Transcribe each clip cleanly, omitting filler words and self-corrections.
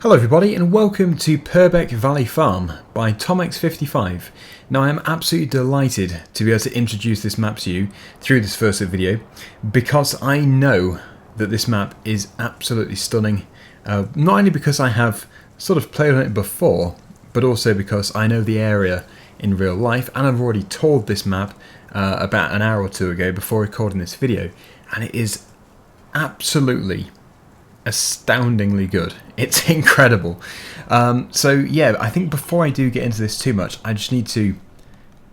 Hello everybody and welcome to Purbeck Valley Farm by TomX55. Now I am absolutely delighted to be able to introduce this map to you through this first video because I know that this map is absolutely stunning, not only because I have sort of played on it before, but also because I know the area in real life and I've already toured this map about an hour or two ago before recording this video, and it is absolutely astoundingly good. It's incredible. So yeah, I think before I do get into this too much, I just need to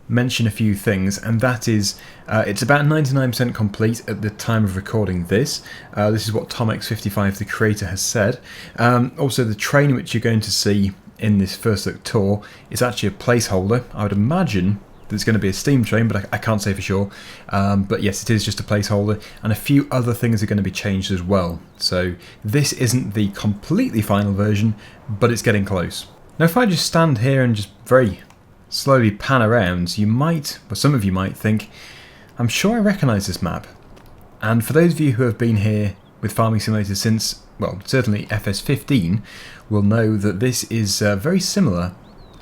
mention a few things, and that is it's about 99% complete at the time of recording this. This is what TomX55, the creator, has said. Also, the train which you're going to see in this first look tour is actually a placeholder. I would imagine there's going to be a steam train, but I can't say for sure. But yes, it is just a placeholder, and a few other things are going to be changed as well. So this isn't the completely final version, but it's getting close. Now if I just stand here and just very slowly pan around, you might, or some of you might think, I'm sure I recognise this map. And for those of you who have been here with Farming Simulator since, well, certainly FS15, will know that this is very similar,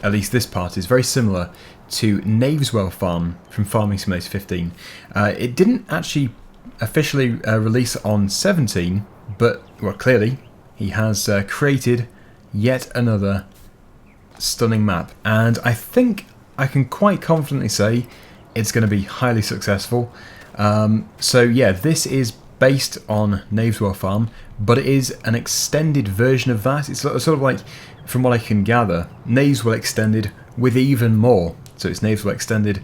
at least this part is very similar to Knaveswell Farm from Farming Simulator 15. It didn't actually officially release on 17, but well, clearly he has created yet another stunning map, and I think I can quite confidently say it's going to be highly successful. So yeah, this is based on Knaveswell Farm, but it is an extended version of that. It's sort of like, from what I can gather, Knaveswell extended with even more. So it's Knaveswell extended.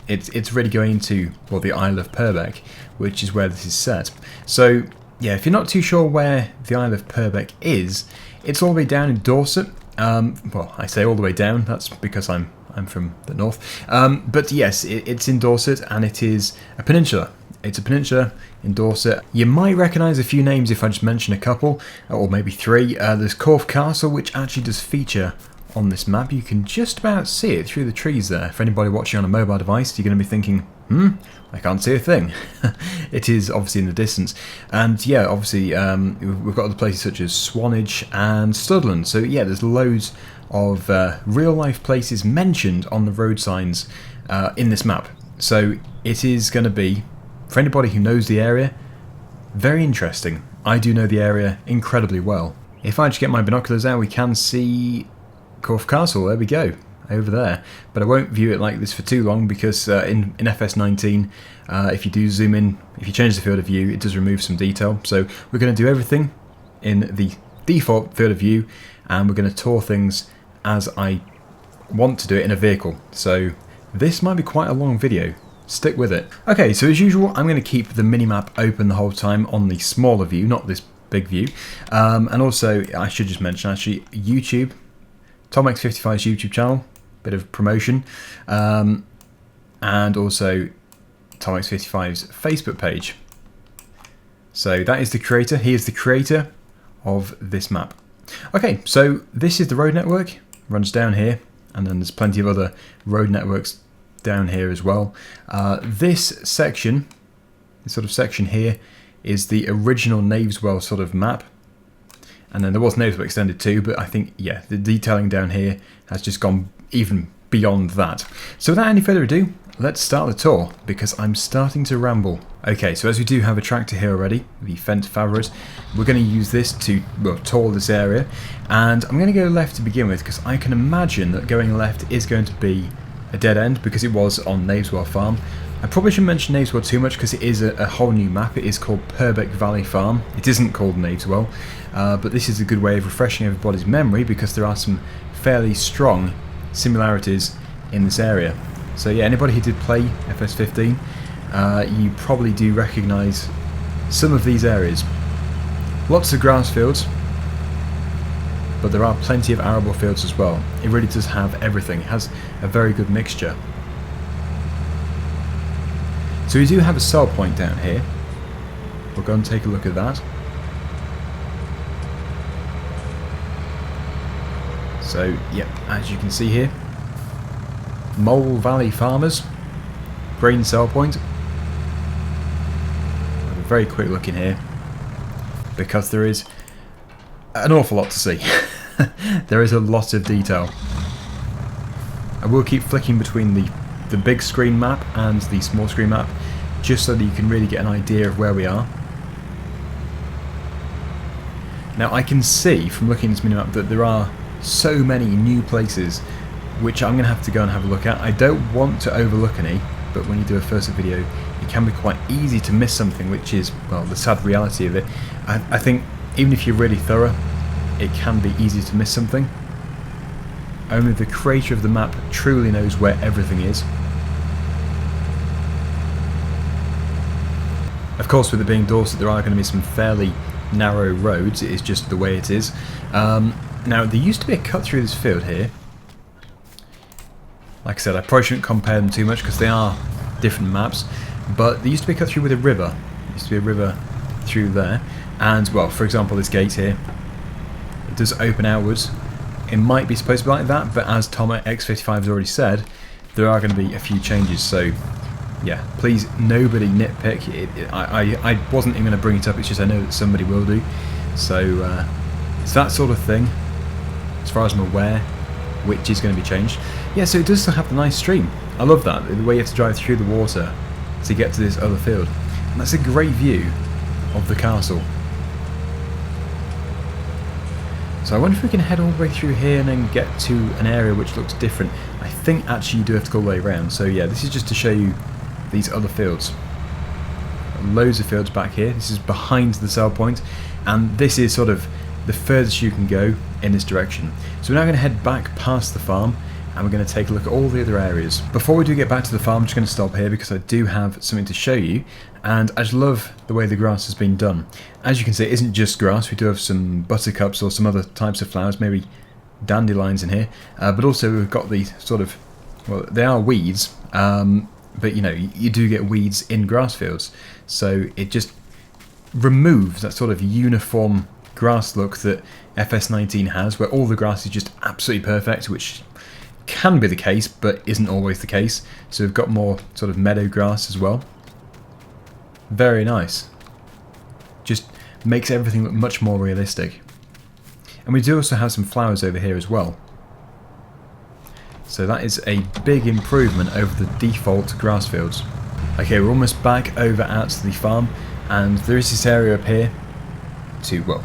It's really going to, well, the Isle of Purbeck, which is where this is set. So yeah, if you're not too sure where the Isle of Purbeck is, it's all the way down in Dorset. Well, I say all the way down, that's because I'm from the north. But yes, it's in Dorset, and it is a peninsula. It's a peninsula in Dorset. You might recognise a few names if I just mention a couple, or maybe three. There's Corfe Castle, which actually does feature on this map. You can just about see it through the trees there. For anybody watching on a mobile device, you're going to be thinking, I can't see a thing. It is obviously in the distance. And yeah, obviously we've got other places such as Swanage and Studland. So yeah, there's loads of real life places mentioned on the road signs in this map. So it is going to be, for anybody who knows the area, very interesting. I do know the area incredibly well. If I just get my binoculars out, we can see Corfe Castle. There we go, over there. But I won't view it like this for too long because in FS19, if you do zoom in, if you change the field of view, it does remove some detail. So we're going to do everything in the default field of view, and we're going to tour things as I want to do it in a vehicle. So this might be quite a long video. Stick with it. Okay, so as usual, I'm going to keep the minimap open the whole time on the smaller view, not this big view. And also, I should just mention, actually, YouTube, TomX55's YouTube channel, bit of promotion, and also TomX55's Facebook page. So that is the creator. He is the creator of this map. Okay, so this is the road network. Runs down here, and then there's plenty of other road networks down here as well. This section, this sort of section here, is the original Knaveswell sort of map. And then there was Knaveswell extended too, but I think, yeah, the detailing down here has just gone even beyond that. So without any further ado, let's start the tour, because I'm starting to ramble. Okay, so as we do have a tractor here already, the Fendt Favourite, we're going to use this to, well, tour this area. And I'm going to go left to begin with, because I can imagine that going left is going to be a dead end, because it was on Knaveswell Farm. I probably shouldn't mention Knaveswell too much because it is a whole new map. It is called Purbeck Valley Farm. It isn't called Knaveswell, but this is a good way of refreshing everybody's memory because there are some fairly strong similarities in this area. So yeah, anybody who did play FS15, you probably do recognise some of these areas. Lots of grass fields, but there are plenty of arable fields as well. It really does have everything. It has a very good mixture. So we do have a sell point down here. We'll go and take a look at that. So, yeah, as you can see here, Mole Valley Farmers, grain sell point. Have a very quick look in here, because there is an awful lot to see. There is a lot of detail. I will keep flicking between the big screen map and the small screen map, just so that you can really get an idea of where we are. Now I can see from looking at this minimap that there are so many new places which I'm going to have to go and have a look at. I don't want to overlook any, but when you do a first video it can be quite easy to miss something, which is, well, the sad reality of it. I think even if you're really thorough, it can be easy to miss something. Only the creator of the map truly knows where everything is. Of course, with it being Dorset, there are going to be some fairly narrow roads. It is just the way it is. Now, there used to be a cut through this field here. Like I said, I probably shouldn't compare them too much because they are different maps. But there used to be a cut through with a river. There used to be a river through there. And, well, for example, this gate here, it does open outwards. It might be supposed to be like that, but as Tom at X55 has already said, there are going to be a few changes. So, yeah, please, nobody nitpick. I wasn't even going to bring it up, it's just I know that somebody will do. So, it's that sort of thing, as far as I'm aware, which is going to be changed. Yeah, so it does still have the nice stream. I love that, the way you have to drive through the water to get to this other field. And that's a great view of the castle. So I wonder if we can head all the way through here and then get to an area which looks different. I think actually you do have to go all the way around. So yeah, this is just to show you these other fields. Loads of fields back here. This is behind the sell point, and this is sort of the furthest you can go in this direction. So we're now going to head back past the farm, and we're going to take a look at all the other areas. Before we do get back to the farm, I'm just going to stop here because I do have something to show you, and I just love the way the grass has been done. As you can see, it isn't just grass. We do have some buttercups or some other types of flowers, maybe dandelions in here, but also we've got the sort of, well, they are weeds, but you know, you do get weeds in grass fields, so it just removes that sort of uniform grass look that FS19 has, where all the grass is just absolutely perfect, which can be the case but isn't always the case. So we've got more sort of meadow grass as well. Very nice. Just makes everything look much more realistic. And we do also have some flowers over here as well. So that is a big improvement over the default grass fields. Okay, we're almost back over at the farm, and there is this area up here to, well,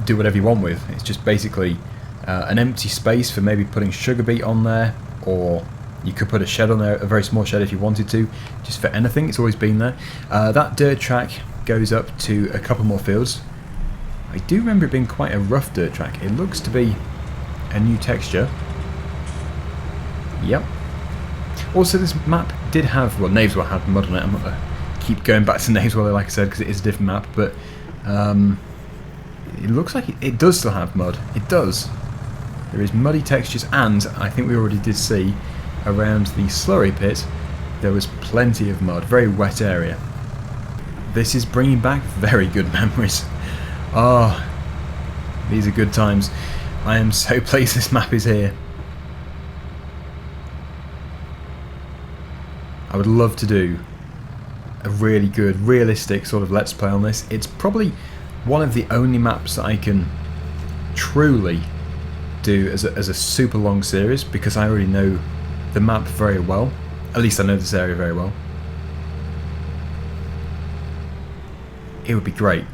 do whatever you want with. It's just basically an empty space for maybe putting sugar beet on there, or you could put a shed on there, a very small shed if you wanted to, just for anything. It's always been there. That dirt track goes up to a couple more fields. I do remember it being quite a rough dirt track. It looks to be a new texture. Yep. Also, this map did have, well, Knaveswell had mud on it. I'm not going to keep going back to Knaveswell, like I said, because it is a different map, but it looks like it does still have mud. It does. There is muddy textures, and I think we already did see around the slurry pit there was plenty of mud. Very wet area. This is bringing back very good memories. Oh, these are good times. I am so pleased this map is here. I would love to do a really good, realistic sort of Let's Play on this. It's probably one of the only maps that I can truly do as a super long series, because I already know the map very well. At least I know this area very well. It would be great.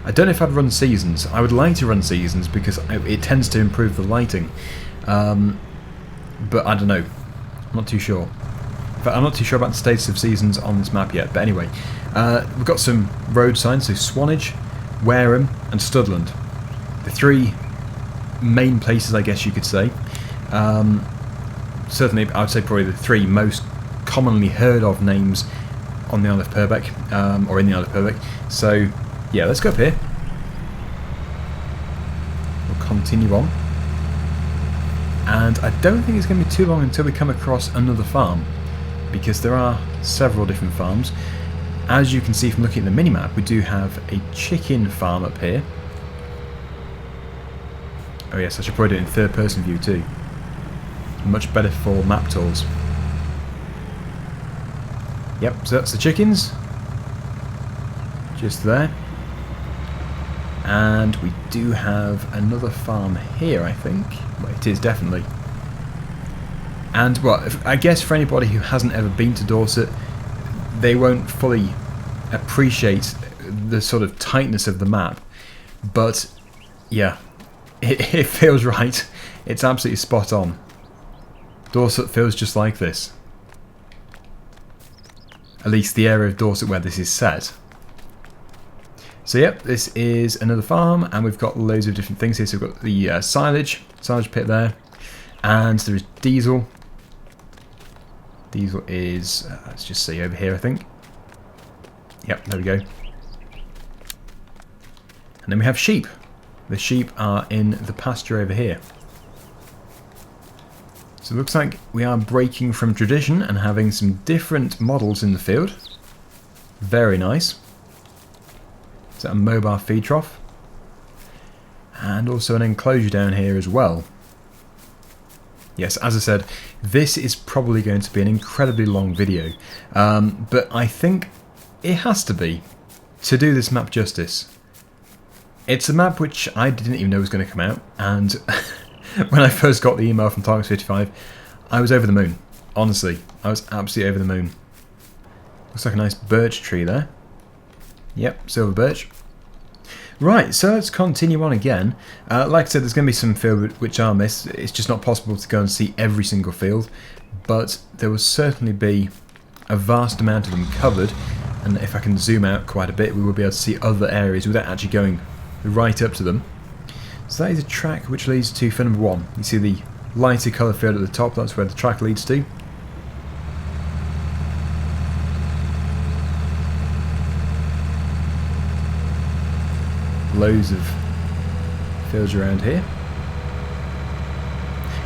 I don't know if I'd run seasons. I would like to run seasons because it tends to improve the lighting. But I don't know. I'm not too sure. In fact, I'm not too sure about the status of seasons on this map yet. But anyway, we've got some road signs. So Swanage, Wareham and Studland. The three main places, I guess you could say. Certainly, I would say probably the three most commonly heard of names on the Isle of Purbeck, or in the Isle of Purbeck. So, yeah, let's go up here. We'll continue on. And I don't think it's going to be too long until we come across another farm, because there are several different farms. As you can see from looking at the minimap, we do have a chicken farm up here. Oh yes, I should probably do it in third person view too. Much better for map tools. Yep, so that's the chickens. Just there. And we do have another farm here, I think. Well, it is definitely. And, well, I guess for anybody who hasn't ever been to Dorset, they won't fully appreciate the sort of tightness of the map. But, yeah, it feels right. It's absolutely spot on. Dorset feels just like this. At least the area of Dorset where this is set. So yep, this is another farm, and we've got loads of different things here. So we've got the silage pit there, and there is diesel. Diesel is, let's just see over here, I think. Yep, there we go. And then we have sheep. The sheep are in the pasture over here. So it looks like we are breaking from tradition and having some different models in the field. Very nice. Is that a mobile feed trough? And also an enclosure down here as well. Yes, as I said, this is probably going to be an incredibly long video. But I think it has to be to do this map justice. It's a map which I didn't even know was going to come out, and when I first got the email from Targus55, I was over the moon. Honestly, I was absolutely over the moon. Looks like a nice birch tree there. Yep, silver birch. Right, so let's continue on again. Like I said, there's going to be some field which are missed. It's just not possible to go and see every single field, but there will certainly be a vast amount of them covered, and if I can zoom out quite a bit, we will be able to see other areas without actually going right up to them. So that is a track which leads to field number 1. You see the lighter colour field at the top, that's where the track leads to. Loads of fields around here.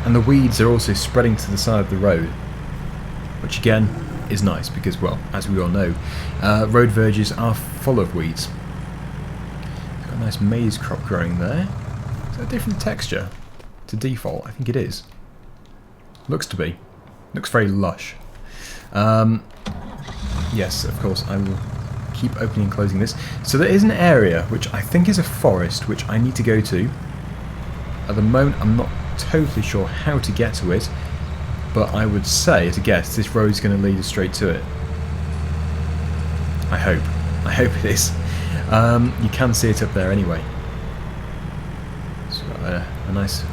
And the weeds are also spreading to the side of the road, which again is nice because, well, as we all know, road verges are full of weeds. It's got a nice maize crop growing there. Is that a different texture to default? I think it is. Looks to be. Looks very lush. Yes, of course, I will keep opening and closing this. So there is an area which I think is a forest which I need to go to. At the moment I'm not totally sure how to get to it, but I would say, at a guess, this road is going to lead us straight to it. I hope. I hope it is. You can see it up there anyway. It's got a nice,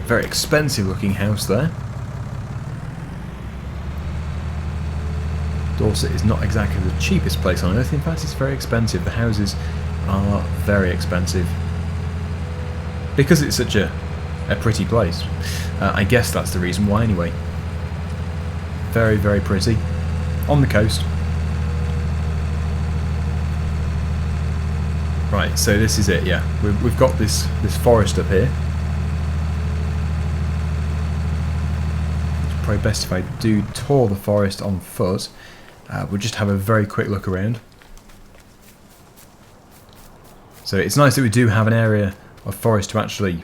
very expensive looking house there. Dorset is not exactly the cheapest place on earth. In fact, it's very expensive. The houses are very expensive because it's such a pretty place. I guess that's the reason why anyway. Very, very pretty. On the coast. Right, so this is it, yeah. We've got this forest up here. It's probably best if I do tour the forest on foot. We'll just have a very quick look around. So it's nice that we do have an area of forest to actually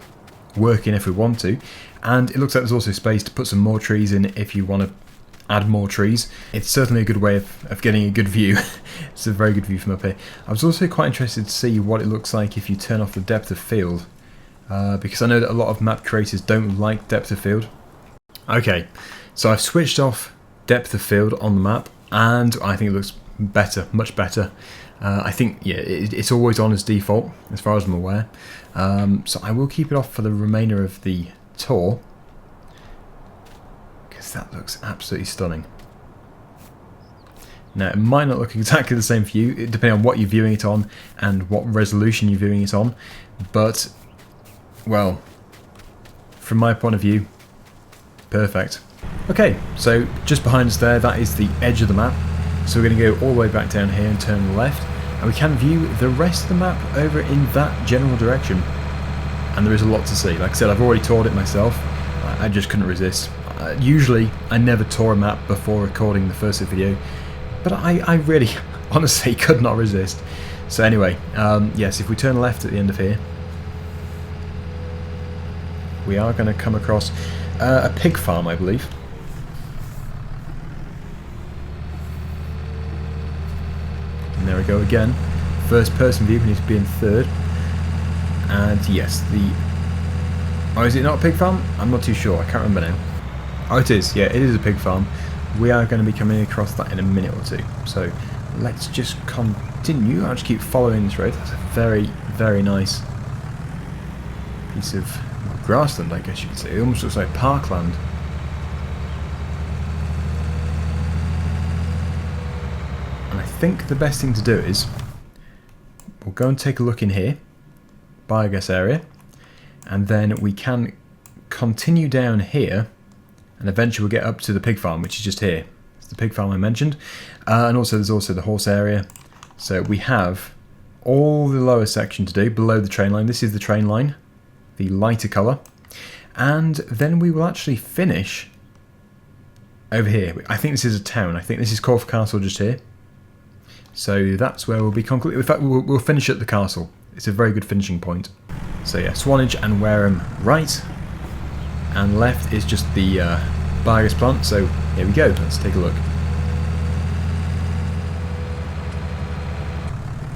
work in if we want to, and it looks like there's also space to put some more trees in if you want to add more trees. It's certainly a good way of getting a good view. It's a very good view from up here. I was also quite interested to see what it looks like if you turn off the depth of field, because I know that a lot of map creators don't like depth of field. Okay, so I've switched off depth of field on the map, and I think it looks better, much better. I think, yeah, it's always on as default, as far as I'm aware. So I will keep it off for the remainder of the tour, because that looks absolutely stunning. Now, it might not look exactly the same for you, depending on what you're viewing it on and what resolution you're viewing it on, but, well, from my point of view, perfect. Okay, so just behind us there, that is the edge of the map. So we're going to go all the way back down here and turn left, and we can view the rest of the map over in that general direction. And there is a lot to see. Like I said, I've already toured it myself. I just couldn't resist. Usually, I never tour a map before recording the first video, but I really, honestly, could not resist. So anyway, yes, if we turn left at the end of here, we are going to come across a pig farm, I believe. And there we go again. First person view, we need to be in third. And yes, the... Oh, is it not a pig farm? I'm not too sure. I can't remember now. Oh, it is. Yeah, it is a pig farm. We are going to be coming across that in a minute or two. So let's just continue. I'll just keep following this road. That's a very, very nice piece of grassland, I guess you could say. It almost looks like parkland. And I think the best thing to do is we'll go and take a look in here, biogas area, and then we can continue down here, and eventually we'll get up to the pig farm, which is just here. It's the pig farm I mentioned, and also there's also the horse area. So we have all the lower section to do below the train line. This is the train line, the lighter colour, and then we will actually finish over here. I think this is a town. I think this is Corfe Castle just here. So that's where we'll be concluding. In fact, we'll finish at the castle. It's a very good finishing point. So yeah, Swanage and Wareham right, and left is just the biogas plant. So here we go. Let's take a look.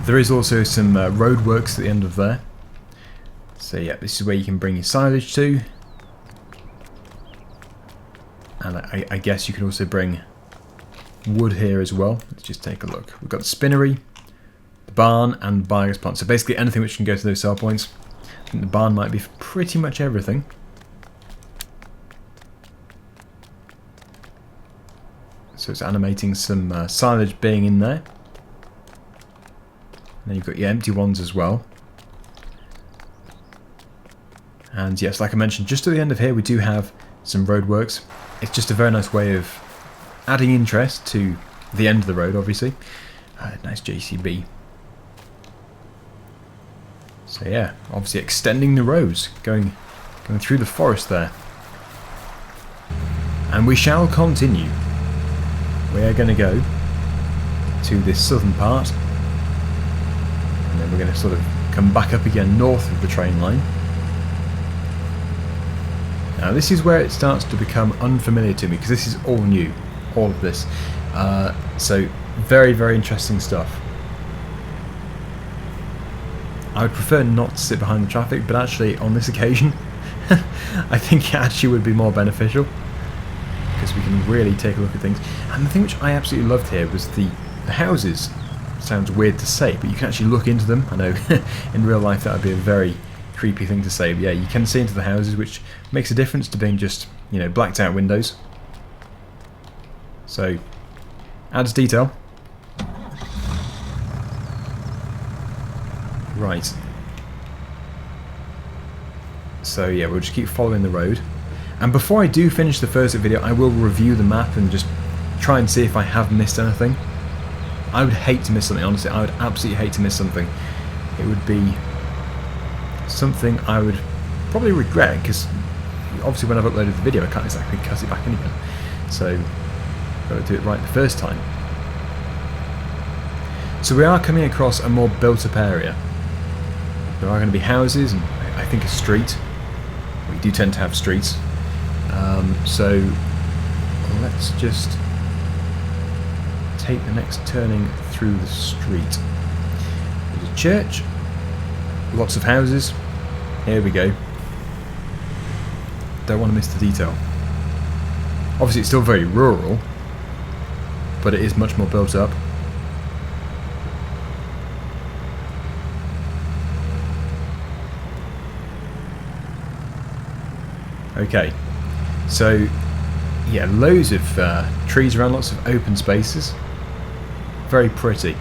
There is also some road works at the end of there. So yeah, this is where you can bring your silage to, and I guess you can also bring wood here as well. Let's just take a look. We've got the spinnery, the barn, and biogas plant. So basically anything which can go to those sell points. I think the barn might be for pretty much everything. So it's animating some silage being in there. And then you've got your empty ones as well. And yes, like I mentioned, just at the end of here we do have some roadworks. It's just a very nice way of adding interest to the end of the road, obviously. Nice JCB. So yeah, obviously extending the roads, going through the forest there. And we shall continue. We are going to go to this southern part, and then we're going to sort of come back up again north of the train line. Now this is where it starts to become unfamiliar to me, because this is all new, all of this. So very, very interesting stuff. I would prefer not to sit behind the traffic, but actually on this occasion I think it actually would be more beneficial, because we can really take a look at things. And the thing which I absolutely loved here was the houses. Sounds weird to say, but you can actually look into them. I know in real life that would be a very creepy thing to say, but yeah, you can see into the houses, which makes a difference to being just, you know, blacked out windows. So adds detail. Right. So yeah, we'll just keep following the road. And before I do finish the first video, I will review the map and just try and see if I have missed anything. I would hate to miss something, honestly. I would absolutely hate to miss something. It would be something I would probably regret, because obviously when I've uploaded the video I can't exactly cut it back in again. So I've got to do it right the first time. So we are coming across a more built up area. There are going to be houses and I think a street. We do tend to have streets. So let's just take the next turning through the street. There's a church, lots of houses. Here we go. Don't want to miss the detail. Obviously it's still very rural, but it is much more built up. Okay, so yeah, loads of trees around, lots of open spaces. Very pretty.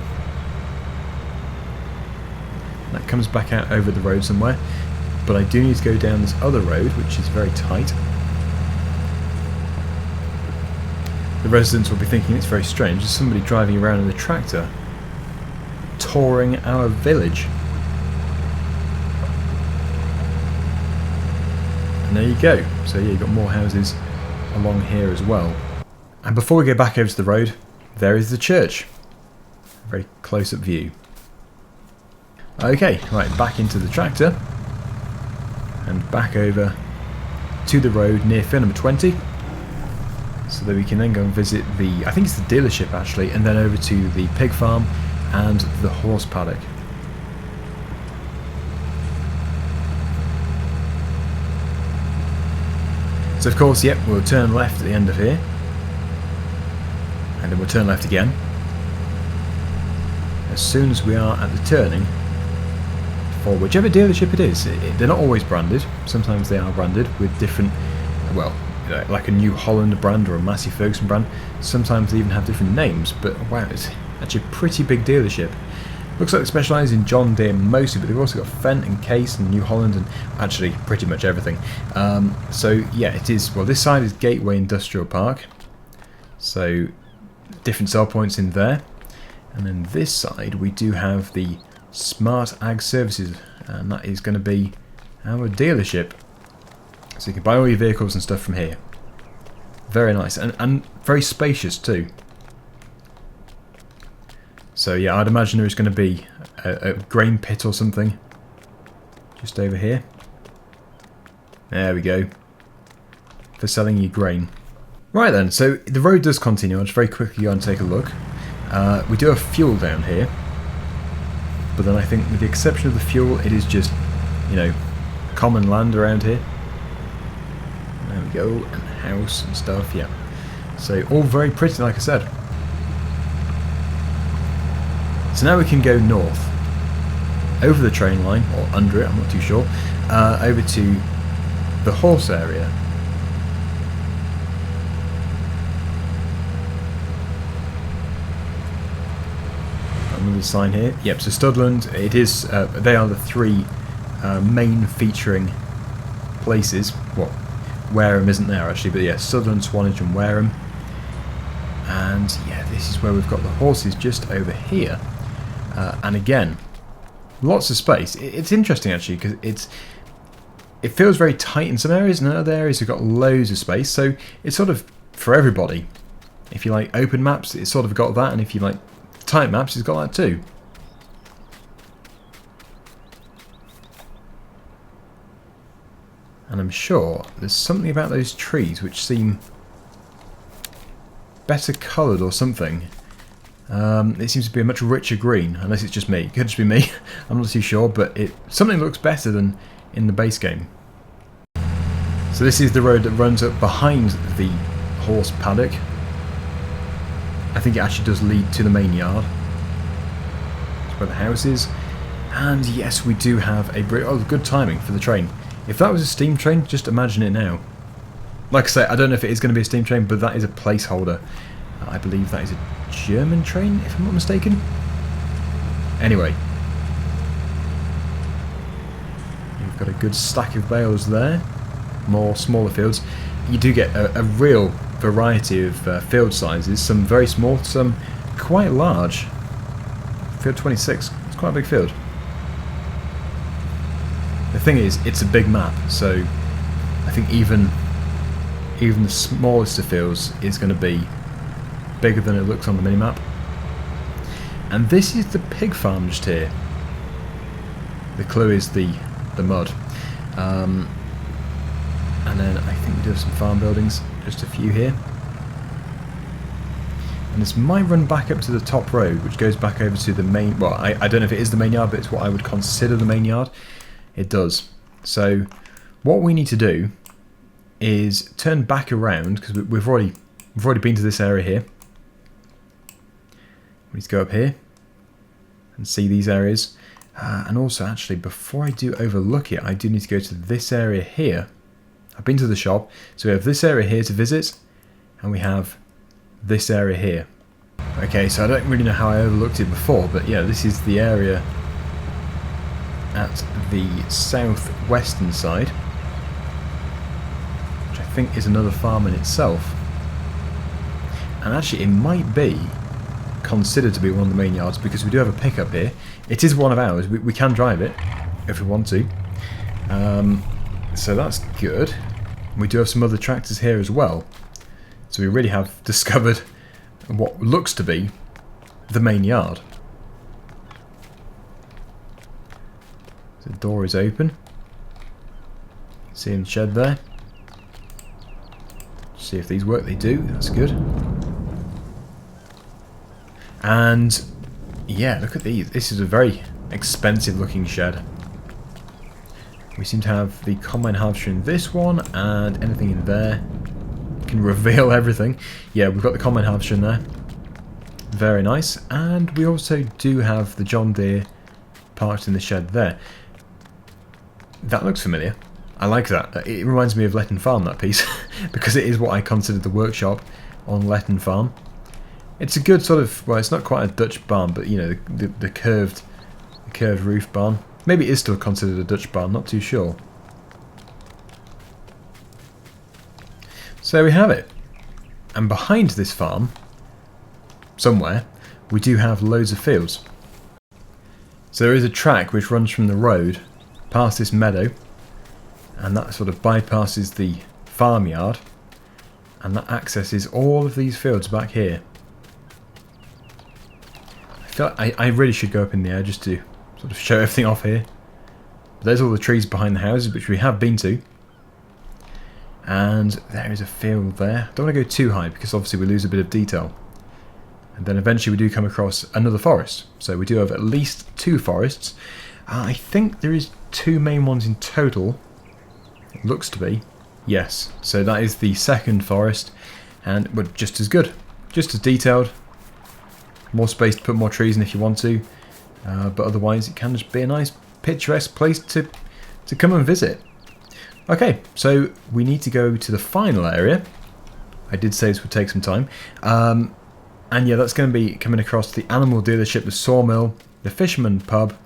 That comes back out over the road somewhere, but I do need to go down this other road, which is very tight. The residents will be thinking it's very strange. There's somebody driving around in a tractor, touring our village. And there you go. So yeah, you've got more houses along here as well. And before we go back over to the road, there is the church. Very close-up view. Okay, right, back into the tractor and back over to the road near field number 20, so that we can then go and visit the, I think it's the dealership actually, and then over to the pig farm and the horse paddock. So of course, yep, we'll turn left at the end of here. And then we'll turn left again. As soon as we are at the turning, for whichever dealership it is, they're not always branded. Sometimes they are branded with different, well, like a New Holland brand or a Massey Ferguson brand. Sometimes they even have different names, but wow, it's actually a pretty big dealership. Looks like they specialise in John Deere mostly, but they've also got Fendt and Case and New Holland and actually pretty much everything. So yeah, it is, well, this side is Gateway Industrial Park. So different sell points in there. And then this side we do have the Smart Ag Services, and that is going to be our dealership. So you can buy all your vehicles and stuff from here. Very nice, and very spacious too. So yeah, I'd imagine there is going to be a grain pit or something just over here. There we go. For selling you grain. Right then, so the road does continue. I'll just very quickly go and take a look. We do have fuel down here. But then I think with the exception of the fuel, it is just, you know, common land around here. There we go, and house and stuff, yeah. So all very pretty, like I said. So now we can go north, over the train line, or under it, I'm not too sure, over to the horse area. Another sign here. Yep, so Studland, it is, they are the three main featuring places. Well, Wareham isn't there actually, but yeah, Studland, Swanage and Wareham. And yeah, this is where we've got the horses just over here. And again, lots of space. It's interesting actually, because it feels very tight in some areas, and in other areas you've got loads of space, so it's sort of for everybody. If you like open maps, it's sort of got that, and if you like tight maps, it's got that too. And I'm sure there's something about those trees which seem better coloured or something. It seems to be a much richer green, unless it's just me. It could just be me. I'm not too sure, but something looks better than in the base game. So this is the road that runs up behind the horse paddock. I think it actually does lead to the main yard. That's where the house is. And yes, we do have a bridge. Oh, good timing for the train. If that was a steam train, just imagine it now. Like I say, I don't know if it is going to be a steam train, but that is a placeholder. I believe that is a German train, if I'm not mistaken. Anyway. You've got a good stack of bales there. More smaller fields. You do get a real variety of field sizes. Some very small, some quite large. Field 26. It's quite a big field. The thing is, it's a big map, so I think even the smallest of fields is going to be bigger than it looks on the minimap. And this is the pig farm just here. The clue is the mud. And then I think we do have some farm buildings, just a few here. And this might run back up to the top road, which goes back over to the main, well, I don't know if it is the main yard, but it's what I would consider the main yard. It does. So what we need to do is turn back around, because we've already been to this area here. We need to go up here and see these areas. And also, actually, before I do overlook it, I do need to go to this area here. I've been to the shop, so we have this area here to visit, and we have this area here. Okay, so I don't really know how I overlooked it before, but yeah, this is the area at the southwestern side, which I think is another farm in itself. And actually, it might be considered to be one of the main yards, because we do have a pickup here. It is one of ours. We can drive it if we want to. So that's good. We do have some other tractors here as well. So we really have discovered what looks to be the main yard. So the door is open. See in the shed there. See if these work. They do. That's good. And yeah, look at these. This is a very expensive looking shed. We seem to have the combine harvester in this one, and anything in there. Can reveal everything. Yeah, we've got the combine harvester in there. Very nice. And we also do have the John Deere parked in the shed there. That looks familiar. I like that. It reminds me of Letton Farm, that piece, because it is what I considered the workshop on Letton Farm. It's a good sort of, well, it's not quite a Dutch barn, but you know, the curved roof barn. Maybe it is still considered a Dutch barn, not too sure. So there we have it. And behind this farm, somewhere, we do have loads of fields. So there is a track which runs from the road past this meadow, and that sort of bypasses the farmyard, and that accesses all of these fields back here. I feel like I really should go up in the air just to sort of show everything off here. But there's all the trees behind the houses, which we have been to. And there is a field there. Don't want to go too high because obviously we lose a bit of detail. And then eventually we do come across another forest. So we do have at least 2 forests. I think there is 2 main ones in total. It looks to be. Yes. So that is the second forest. And but just as good. Just as detailed. More space to put more trees in if you want to. But otherwise it can just be a nice picturesque place to come and visit. Okay, so we need to go to the final area. I did say this would take some time. And yeah, that's going to be coming across the animal dealership, the sawmill, the fisherman's pub,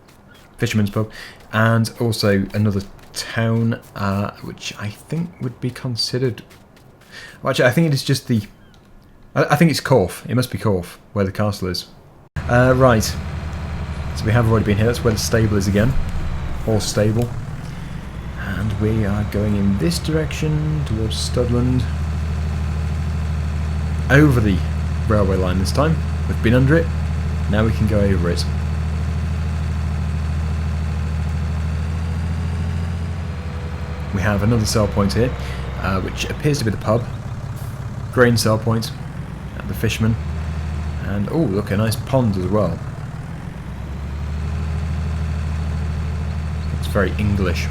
and also another town, which I think would be considered... Well, actually, I think it is just the... I think it's Corfe. It must be Corfe, where the castle is. Right. So we have already been here. That's where the stable is again. Horse stable. And we are going in this direction, towards Studland. Over the railway line this time. We've been under it. Now we can go over it. We have another sell point here, which appears to be the pub. Grain sell point at the fisherman. And oh, look, a nice pond as well. It's very English.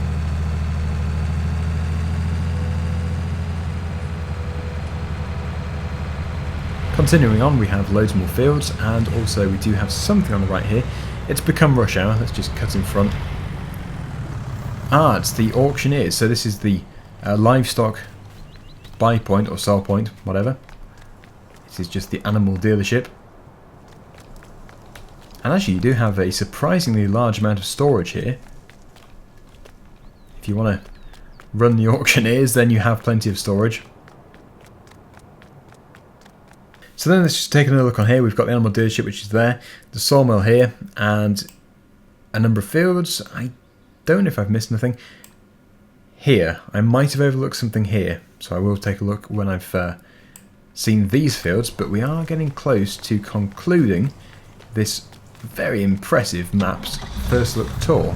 Continuing on, we have loads more fields, and also we do have something on the right here. It's become rush hour. Let's just cut in front. Ah, it's the auctioneers. So this is the livestock buy point or sell point, whatever. This is just the animal dealership. And actually you do have a surprisingly large amount of storage here. If you want to run the auctioneers, then you have plenty of storage. So then let's just take another look on here. We've got the animal dealership, which is there, the sawmill here, and a number of fields. I don't know if I've missed anything. Here, I might have overlooked something here, so I will take a look when I've seen these fields, but we are getting close to concluding this very impressive map's first look tour.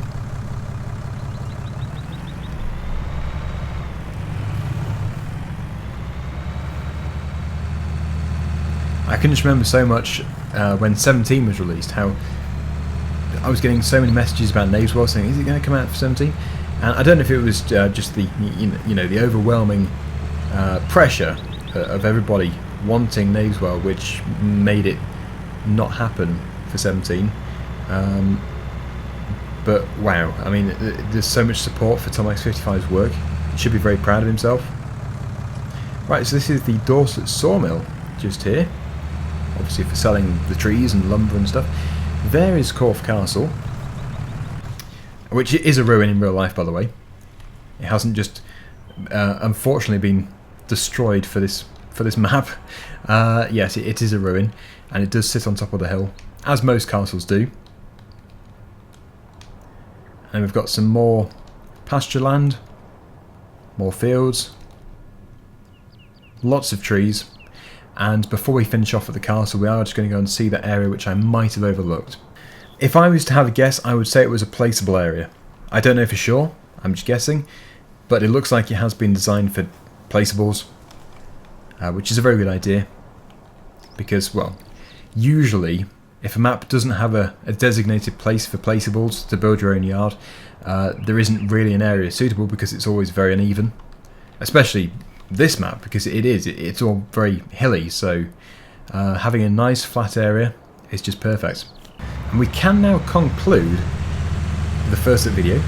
I can just remember so much when 17 was released, how I was getting so many messages about Knaveswell saying, is it going to come out for 17? And I don't know if it was just the the overwhelming pressure of everybody wanting Knaveswell, which made it not happen for 17. But wow, I mean, there's so much support for Tom X55's work. He should be very proud of himself. Right, so this is the Dorset sawmill just here. Obviously for selling the trees and lumber and stuff. There is Corfe Castle, which is a ruin in real life, by the way. It hasn't just unfortunately been destroyed for this map. Yes, it is a ruin, and it does sit on top of the hill, as most castles do. And we've got some more pasture land, more fields, lots of trees. And before we finish off at the castle, we are just going to go and see that area which I might have overlooked. If I was to have a guess, I would say it was a placeable area. I don't know for sure, I'm just guessing, but it looks like it has been designed for placeables, which is a very good idea. Because, well, usually, if a map doesn't have a designated place for placeables to build your own yard, there isn't really an area suitable because it's always very uneven. Especially this map, because it's all very hilly, so having a nice flat area is just perfect. And we can now conclude the first video.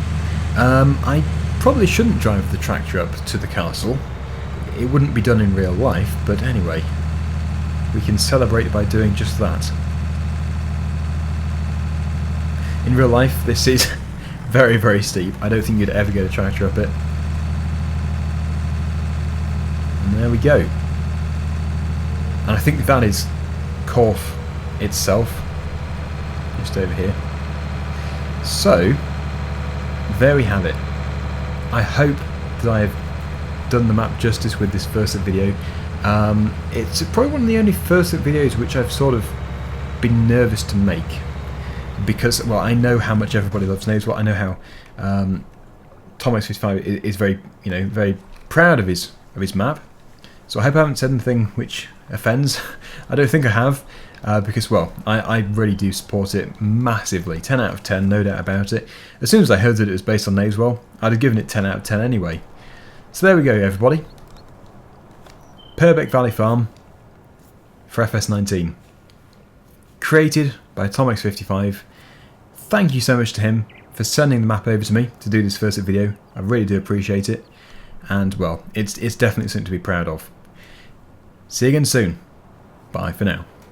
I probably shouldn't drive the tractor up to the castle. It wouldn't be done in real life, but anyway, we can celebrate by doing just that. In real life, this is very, very steep. I don't think you'd ever get a tractor up it. And there we go. And I think that is Corfe itself, just over here. So, there we have it. I hope that I have done the map justice with this first look video. It's probably one of the only first look videos which I've sort of been nervous to make, because, well, I know how much everybody loves Knaveswell. I know how Tomx55 is very, very proud of his map. So I hope I haven't said anything which offends. I don't think I have, because, well, I really do support it massively. 10 out of 10, no doubt about it. As soon as I heard that it was based on Knaveswell, I'd have given it 10 out of 10 anyway. So there we go, everybody. Purbeck Valley Farm for FS19. Created by Tomx55. Thank you so much to him for sending the map over to me to do this first video. I really do appreciate it. And, well, it's definitely something to be proud of. See you again soon. Bye for now.